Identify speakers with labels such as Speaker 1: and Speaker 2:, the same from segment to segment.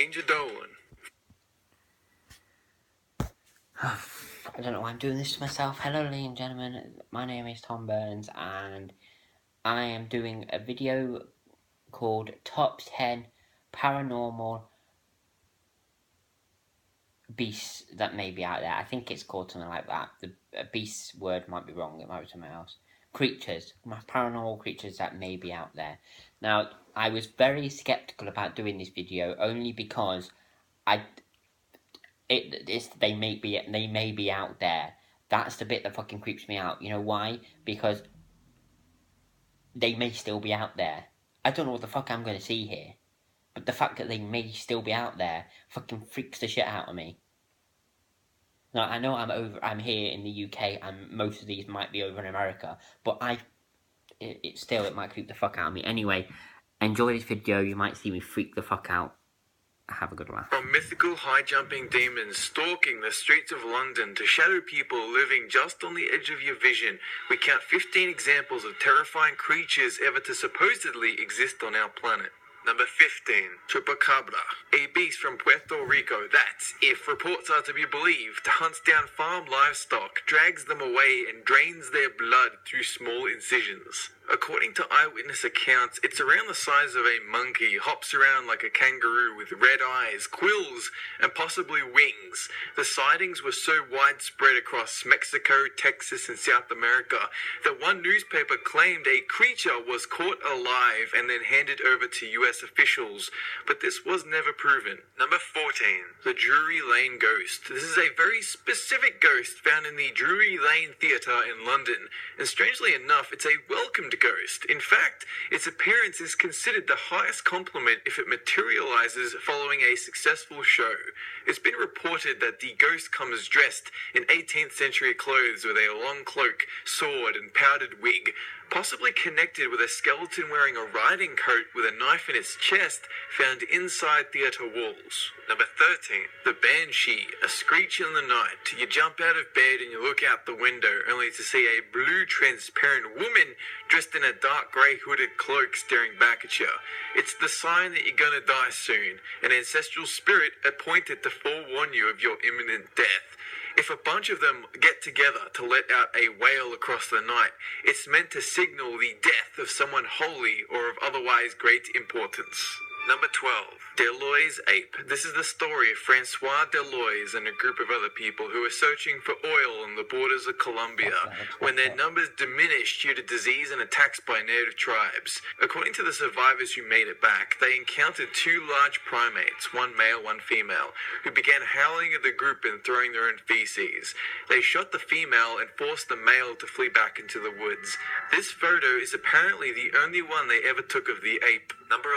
Speaker 1: Danger Dolan.
Speaker 2: I don't know why I'm doing this to myself. Hello, ladies and gentlemen. My name is Tom Burns, and I am doing a video called Top 10 Paranormal Beasts That May Be Out There. I think it's called something like that. The beast word might be wrong. It might be something else. Creatures. Paranormal creatures that may be out there. Now, I was very skeptical about doing this video only because they may be out there. That's the bit that fucking creeps me out. You know why? Because they may still be out there. I don't know what the fuck I'm going to see here, but the fact that they may still be out there fucking freaks the shit out of me. Now, I know I'm here in the UK, and most of these might be over in America, but it might creep the fuck out of me. Anyway, enjoy this video. You might see me freak the fuck out. Have a good laugh.
Speaker 1: From mythical high-jumping demons stalking the streets of London to shadow people living just on the edge of your vision, we count 15 examples of terrifying creatures ever to supposedly exist on our planet. Number 15, Chupacabra, a beast from Puerto Rico that, if reports are to be believed, hunts down farm livestock, drags them away, and drains their blood through small incisions. According to eyewitness accounts, it's around the size of a monkey, hops around like a kangaroo with red eyes, quills, and possibly wings. The sightings were so widespread across Mexico, Texas, and South America that one newspaper claimed a creature was caught alive and then handed over to US officials, but this was never proven. Number 14, the Drury Lane Ghost. This is a very specific ghost found in the Drury Lane Theatre in London, and strangely enough, it's a welcomed ghost. In fact, its appearance is considered the highest compliment if it materializes following a successful show. It's been reported that the ghost comes dressed in 18th century clothes with a long cloak, sword, and powdered wig, possibly connected with a skeleton wearing a riding coat with a knife in its chest found inside theatre walls. Number 13, the Banshee, a screech in the night. You jump out of bed and you look out the window only to see a blue transparent woman dressed in a dark grey hooded cloak staring back at you. It's the sign that you're gonna die soon, an ancestral spirit appointed to forewarn you of your imminent death. If a bunch of them get together to let out a wail across the night, it's meant to signal the death of someone holy or of otherwise great importance. Number 12, Deloy's Ape. This is the story of Francois Deloys and a group of other people who were searching for oil on the borders of Colombia when their numbers diminished due to disease and attacks by native tribes. According to the survivors who made it back, they encountered two large primates, one male, one female, who began howling at the group and throwing their own feces. They shot the female and forced the male to flee back into the woods. This photo is apparently the only one they ever took of the ape. Number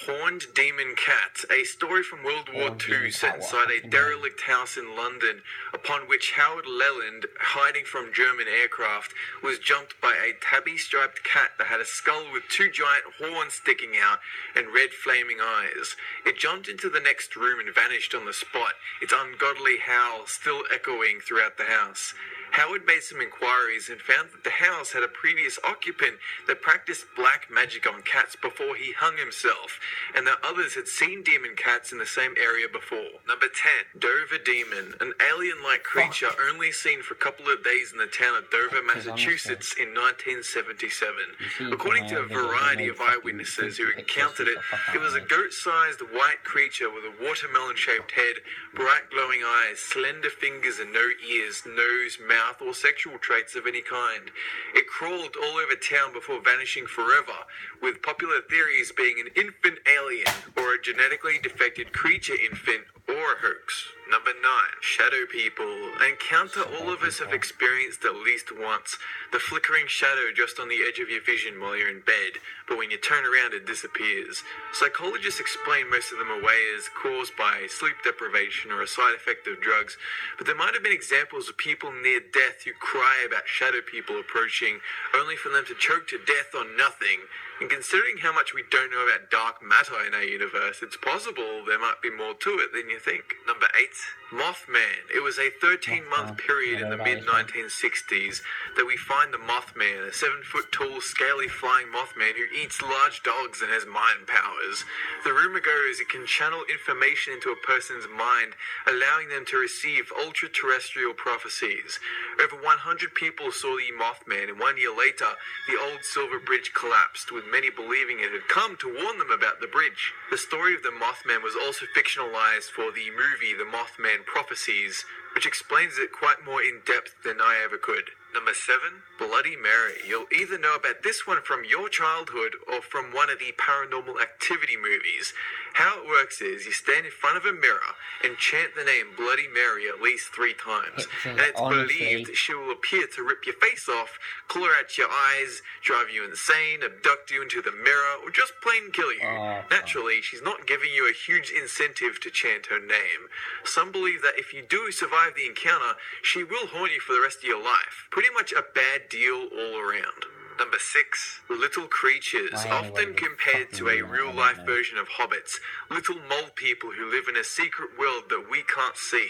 Speaker 1: 11, Horned Demon Cat, a story from World War II set inside a derelict house in London, upon which Howard Leland, hiding from German aircraft, was jumped by a tabby-striped cat that had a skull with two giant horns sticking out and red flaming eyes. It jumped into the next room and vanished on the spot, its ungodly howl still echoing throughout the house. Howard made some inquiries and found that the house had a previous occupant that practiced black magic on cats before he hung himself, and that others had seen demon cats in the same area before. Number 10, Dover Demon, an alien-like creature only seen for a couple of days in the town of Dover, Massachusetts in 1977. According to a variety of eyewitnesses who encountered it, it was a goat-sized white creature with a watermelon-shaped head, bright glowing eyes, slender fingers and no ears, nose, mouth, or sexual traits of any kind. It crawled all over town before vanishing forever, with popular theories being an infant alien or a genetically defected creature infant or a hoax. Number 9, Shadow People. An encounter all of us have experienced at least once. The flickering shadow just on the edge of your vision while you're in bed, but when you turn around it disappears. Psychologists explain most of them away as caused by sleep deprivation or a side effect of drugs, but there might have been examples of people near death who cry about shadow people approaching, only for them to choke to death on nothing, And considering how much we don't know about dark matter in our universe, it's possible there might be more to it than you think. Number 8, Mothman. It was a 13-month period in the mid-1960s that we find the Mothman, a 7-foot-tall, scaly flying Mothman who eats large dogs and has mind powers. The rumor goes it can channel information into a person's mind, allowing them to receive ultra-terrestrial prophecies. Over 100 people saw the Mothman, and 1 year later, the old Silver Bridge collapsed, with many believing it had come to warn them about the bridge. The story of the Mothman was also fictionalized for the movie The Mothman Prophecies, which explains it quite more in depth than I ever could. Number 7, Bloody Mary. You'll either know about this one from your childhood or from one of the Paranormal Activity movies. How it works is you stand in front of a mirror and chant the name Bloody Mary at least 3 times. And it's believed she will appear to rip your face off, claw out your eyes, drive you insane, abduct you into the mirror, or just plain kill you. Naturally, she's not giving you a huge incentive to chant her name. Some believe that if you do survive the encounter, she will haunt you for the rest of your life. Pretty much a bad deal all around. Number 6, little creatures, often compared to a real-life version of hobbits, little mole people who live in a secret world that we can't see.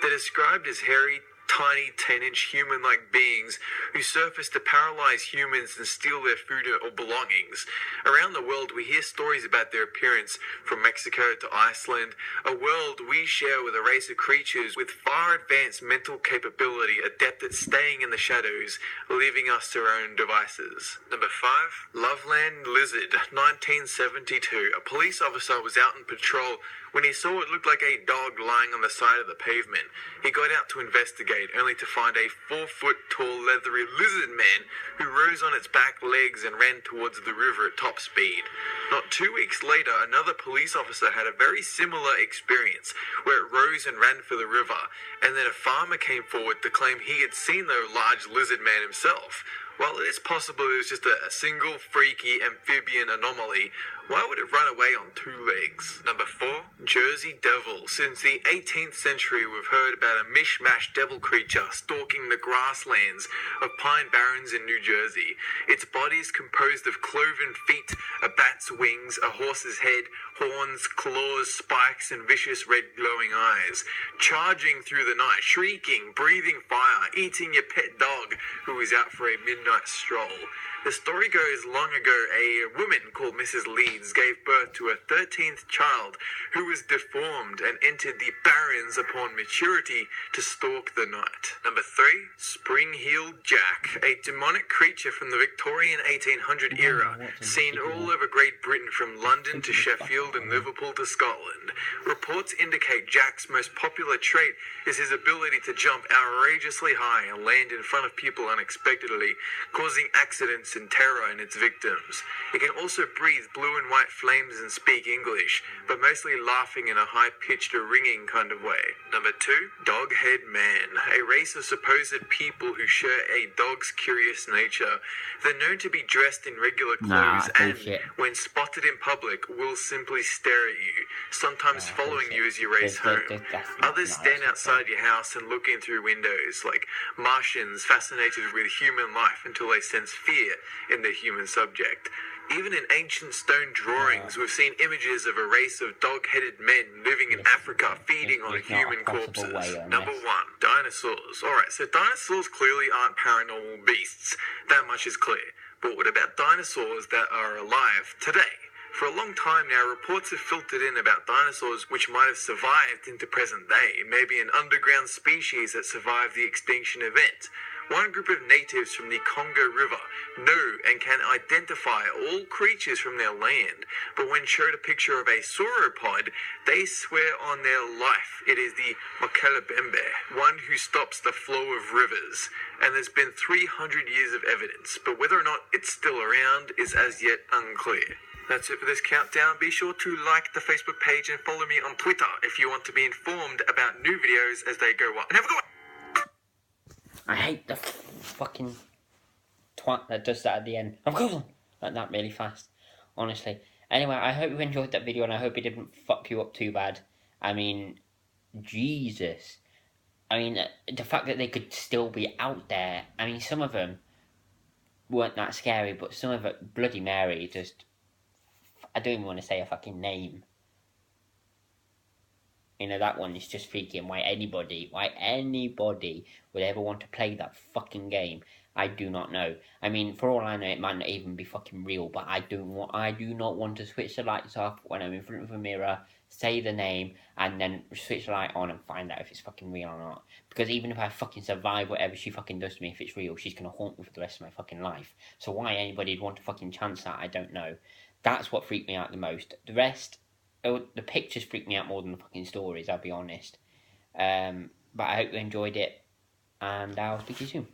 Speaker 1: They're described as hairy, tiny 10-inch human-like beings who surface to paralyze humans and steal their food or belongings. Around the world, we hear stories about their appearance, from Mexico to Iceland, a world we share with a race of creatures with far advanced mental capability, adept at staying in the shadows, leaving us to our own devices. Number 5, Loveland Lizard, 1972. A police officer was out on patrol when he saw what looked like a dog lying on the side of the pavement. He got out to investigate, only to find a 4-foot-tall leathery lizard man who rose on its back legs and ran towards the river at top speed. Not 2 weeks later, another police officer had a very similar experience, where it rose and ran for the river, and then a farmer came forward to claim he had seen the large lizard man himself. While it is possible it was just a single freaky amphibian anomaly, why would it run away on 2 legs? Number 4, Jersey Devil. Since the 18th century, we've heard about a mishmash devil creature stalking the grasslands of Pine Barrens in New Jersey. Its body is composed of cloven feet, a bat's wings, a horse's head, horns, claws, spikes, and vicious red glowing eyes. Charging through the night, shrieking, breathing fire, eating your pet dog who is out for a midnight stroll. The story goes, long ago, a woman called Mrs. Leeds gave birth to a 13th child who was deformed and entered the barrens upon maturity to stalk the night. Number 3, Spring-Heeled Jack, a demonic creature from the Victorian 1800 era, seen all over Great Britain from London to Sheffield and Liverpool to Scotland. Reports indicate Jack's most popular trait is his ability to jump outrageously high and land in front of people unexpectedly, causing accidents and terror in its victims. It can also breathe blue and white flames and speak English, but mostly laughing in a high-pitched or ringing kind of way. Number 2, Doghead Man, a race of supposed people who share a dog's curious nature. They're known to be dressed in regular clothes and, when spotted in public, will simply stare at you, sometimes following you as you race home. Others stand outside your house and look in through windows, like Martians fascinated with human life until they sense fear in the human subject. Even in ancient stone drawings, we've seen images of a race of dog-headed men living in Africa feeding on human corpses. Number 1, dinosaurs. Alright, so dinosaurs clearly aren't paranormal beasts. That much is clear. But what about dinosaurs that are alive today? For a long time now, reports have filtered in about dinosaurs which might have survived into present day, maybe an underground species that survived the extinction event. One group of natives from the Congo River know and can identify all creatures from their land, but when showed a picture of a sauropod, they swear on their life it is the Mokelebembe, one who stops the flow of rivers, and there's been 300 years of evidence, but whether or not it's still around is as yet unclear. That's it for this countdown. Be sure to like the Facebook page and follow me on Twitter if you want to be informed about new videos as they go up. And have a good one!
Speaker 2: I hate the fucking twat that does that at the end. I'm going like that really fast, honestly. Anyway, I hope you enjoyed that video and I hope it didn't fuck you up too bad. I mean, Jesus. I mean, the fact that they could still be out there. I mean, some of them weren't that scary, but some of it, Bloody Mary, just, I don't even want to say a fucking name. You know, that one is just freaking why anybody would ever want to play that fucking game. I do not know. I mean, for all I know, it might not even be fucking real, but I do not want to switch the lights off when I'm in front of a mirror, say the name, and then switch the light on and find out if it's fucking real or not. Because even if I fucking survive whatever she fucking does to me, if it's real, she's gonna haunt me for the rest of my fucking life. So why anybody'd want to fucking chance that, I don't know. That's what freaked me out the most. The rest, the pictures freak me out more than the fucking stories, I'll be honest. But I hope you enjoyed it, and I'll speak to you soon.